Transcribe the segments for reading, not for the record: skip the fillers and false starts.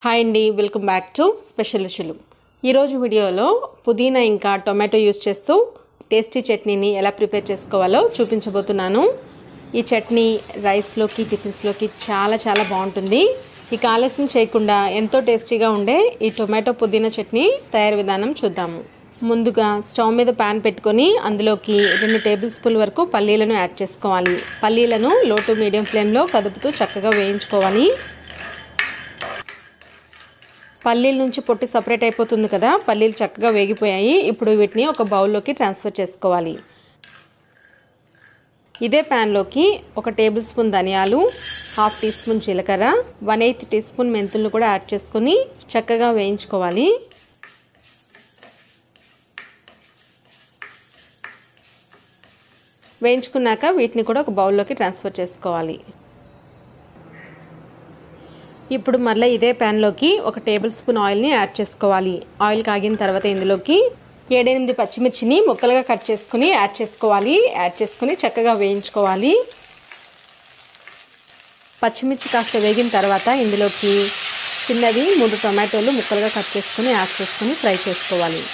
Hi అండి, welcome back to special రుచులు. ఈరోజు వీడియోలో పుదీనా ఇంకా టొమాటో యూస్ చేస్తూ టేస్టీ చట్నీని ఎలా ప్రిపేర్ చేసుకోవాలో చూపించబోతున్నాను. ఈ చట్నీ రైస్లోకి టిఫిన్స్లోకి చాలా బాగుంటుంది. ఇక ఆలస్యం చేయకుండా ఎంతో టేస్టీగా ఉండే ఈ టొమాటో పుదీనా చట్నీ తయారు విధానం చూద్దాము. ముందుగా స్టవ్ మీద ప్యాన్ పెట్టుకొని అందులోకి 2 టేబుల్ స్పూన్ల వరకు పల్లీలను యాడ్ చేసుకోవాలి. పల్లీలను లో టు మీడియం ఫ్లేమ్లో కదుపుతూ చక్కగా వేయించుకోవాలి. పల్లీల నుంచి పొట్టి సపరేట్ అయిపోతుంది కదా, పల్లీలు చక్కగా వేగిపోయాయి. ఇప్పుడు వీటిని ఒక బౌల్లోకి ట్రాన్స్ఫర్ చేసుకోవాలి. ఇదే ప్యాన్లోకి 1 టేబుల్ స్పూన్ ధనియాలు, 1/2 టీ స్పూన్ జీలకర్ర, 1/8 టీ స్పూన్ మెంతులను కూడా యాడ్ చేసుకొని చక్కగా వేయించుకోవాలి. వేయించుకున్నాక వీటిని కూడా ఒక బౌల్లోకి ట్రాన్స్ఫర్ చేసుకోవాలి. ఇప్పుడు మళ్ళీ ఇదే ప్యాన్లోకి 1 టేబుల్ స్పూన్ ఆయిల్ని యాడ్ చేసుకోవాలి. ఆయిల్ కాగిన తర్వాత ఇందులోకి 7-8 పచ్చిమిర్చిని ముక్కలుగా కట్ చేసుకుని యాడ్ చేసుకుని చక్కగా వేయించుకోవాలి. పచ్చిమిర్చి కాస్త వేగిన తర్వాత ఇందులోకి చిన్నవి 3 టొమాటోలు ముక్కలుగా కట్ చేసుకుని యాడ్ చేసుకుని ఫ్రై చేసుకోవాలి.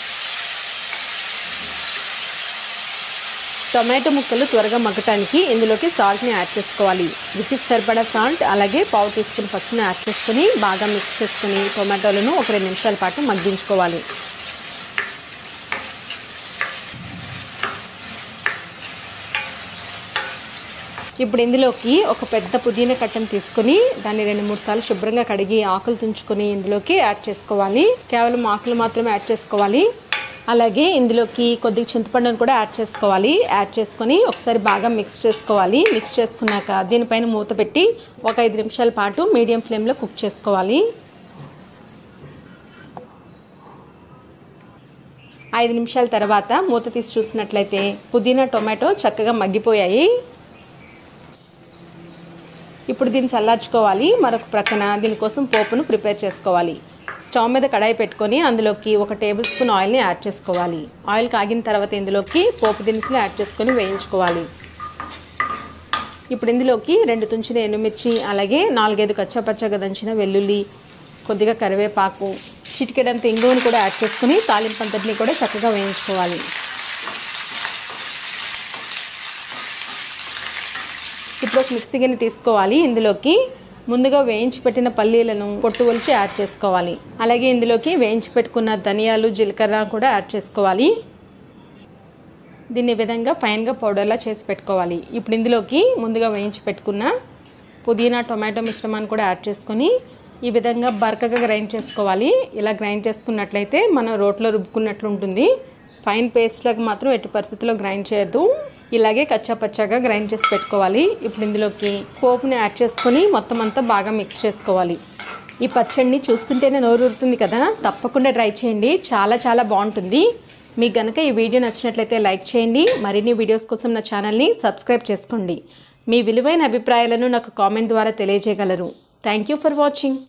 టొమాటో ముక్కలు త్వరగా మగ్గటానికి ఇందులోకి సాల్ట్ని యాడ్ చేసుకోవాలి. రుచికి సరిపడా సాల్ట్, అలాగే 1/2 టీ స్పూన్ పసుపుని యాడ్ చేసుకుని బాగా మిక్స్ చేసుకుని టొమాటోలను ఒక 2 నిమిషాల పాటు మగ్గించుకోవాలి. ఇప్పుడు ఇందులోకి ఒక పెద్ద పుదీనా కట్టను తీసుకుని దాన్ని 2-3 సార్లు శుభ్రంగా కడిగి ఆకులు తుంచుకొని ఇందులోకి యాడ్ చేసుకోవాలి. కేవలం ఆకులు మాత్రమే యాడ్ చేసుకోవాలి. అలాగే ఇందులోకి కొద్దిగా చింతపండును కూడా యాడ్ చేసుకోవాలి. యాడ్ చేసుకొని ఒకసారి బాగా మిక్స్ చేసుకోవాలి. మిక్స్ చేసుకున్నాక దీనిపైన మూత పెట్టి ఒక 5 నిమిషాల పాటు మీడియం ఫ్లేమ్లో కుక్ చేసుకోవాలి. 5 నిమిషాల తర్వాత మూత తీసి చూసినట్లయితే పుదీనా టొమాటో చక్కగా మగ్గిపోయాయి. ఇప్పుడు దీన్ని చల్లార్చుకోవాలి. మరొక ప్రక్కన దీనికోసం పోపును ప్రిపేర్ చేసుకోవాలి. స్టవ్ మీద కడాయి పెట్టుకొని అందులోకి 1 టేబుల్ స్పూన్ ఆయిల్ని యాడ్ చేసుకోవాలి. ఆయిల్ కాగిన తర్వాత ఇందులోకి పోపు దినుసులు యాడ్ చేసుకొని వేయించుకోవాలి. ఇప్పుడు ఇందులోకి 2 తుంచిన ఎండుమిర్చి, అలాగే 4-5 కచ్చాపచ్చాగా దంచిన వెల్లుల్లి, కొద్దిగా కరివేపాకు, చిటికెడంత ఇంగువను కూడా యాడ్ చేసుకుని తాలింపు అంతటిని కూడా చక్కగా వేయించుకోవాలి. ఇప్పుడు ఒక మిక్సీ గిన్నె తీసుకోవాలి. ఇందులోకి ముందుగా వేయించి పెట్టిన పల్లీలను పొట్టు ఒలిచి యాడ్ చేసుకోవాలి. అలాగే ఇందులోకి వేయించి పెట్టుకున్న ధనియాలు, జీలకర్ర కూడా యాడ్ చేసుకోవాలి. దీన్ని ఈ విధంగా ఫైన్గా పౌడర్లా చేసి పెట్టుకోవాలి. ఇప్పుడు ఇందులోకి ముందుగా వేయించి పెట్టుకున్న పుదీనా టొమాటో మిశ్రమాన్ని కూడా యాడ్ చేసుకొని ఈ విధంగా బరకగా గ్రైండ్ చేసుకోవాలి. ఇలా గ్రైండ్ చేసుకున్నట్లయితే మనం రోట్లో రుబ్బుకున్నట్లు ఉంటుంది. ఫైన్ పేస్ట్లాగా మాత్రం ఎట్టి పరిస్థితుల్లో గ్రైండ్ చేయొద్దు. ఇలాగే కచ్చాపచ్చాగా గ్రైండ్ చేసి పెట్టుకోవాలి. ఇప్పుడు ఇందులోకి పోపుని యాడ్ చేసుకొని మొత్తం అంతా బాగా మిక్స్ చేసుకోవాలి. ఈ పచ్చడిని చూస్తుంటేనే నోరు ఊరుతుంది కదా, తప్పకుండా ట్రై చేయండి. చాలా బాగుంటుంది. మీకు గనక ఈ వీడియో నచ్చినట్లయితే లైక్ చేయండి. మరిన్ని వీడియోస్ కోసం నా ఛానల్ని సబ్స్క్రైబ్ చేసుకోండి. మీ విలువైన అభిప్రాయాలను నాకు కామెంట్ ద్వారా తెలియజేయగలరు. Thank you for watching.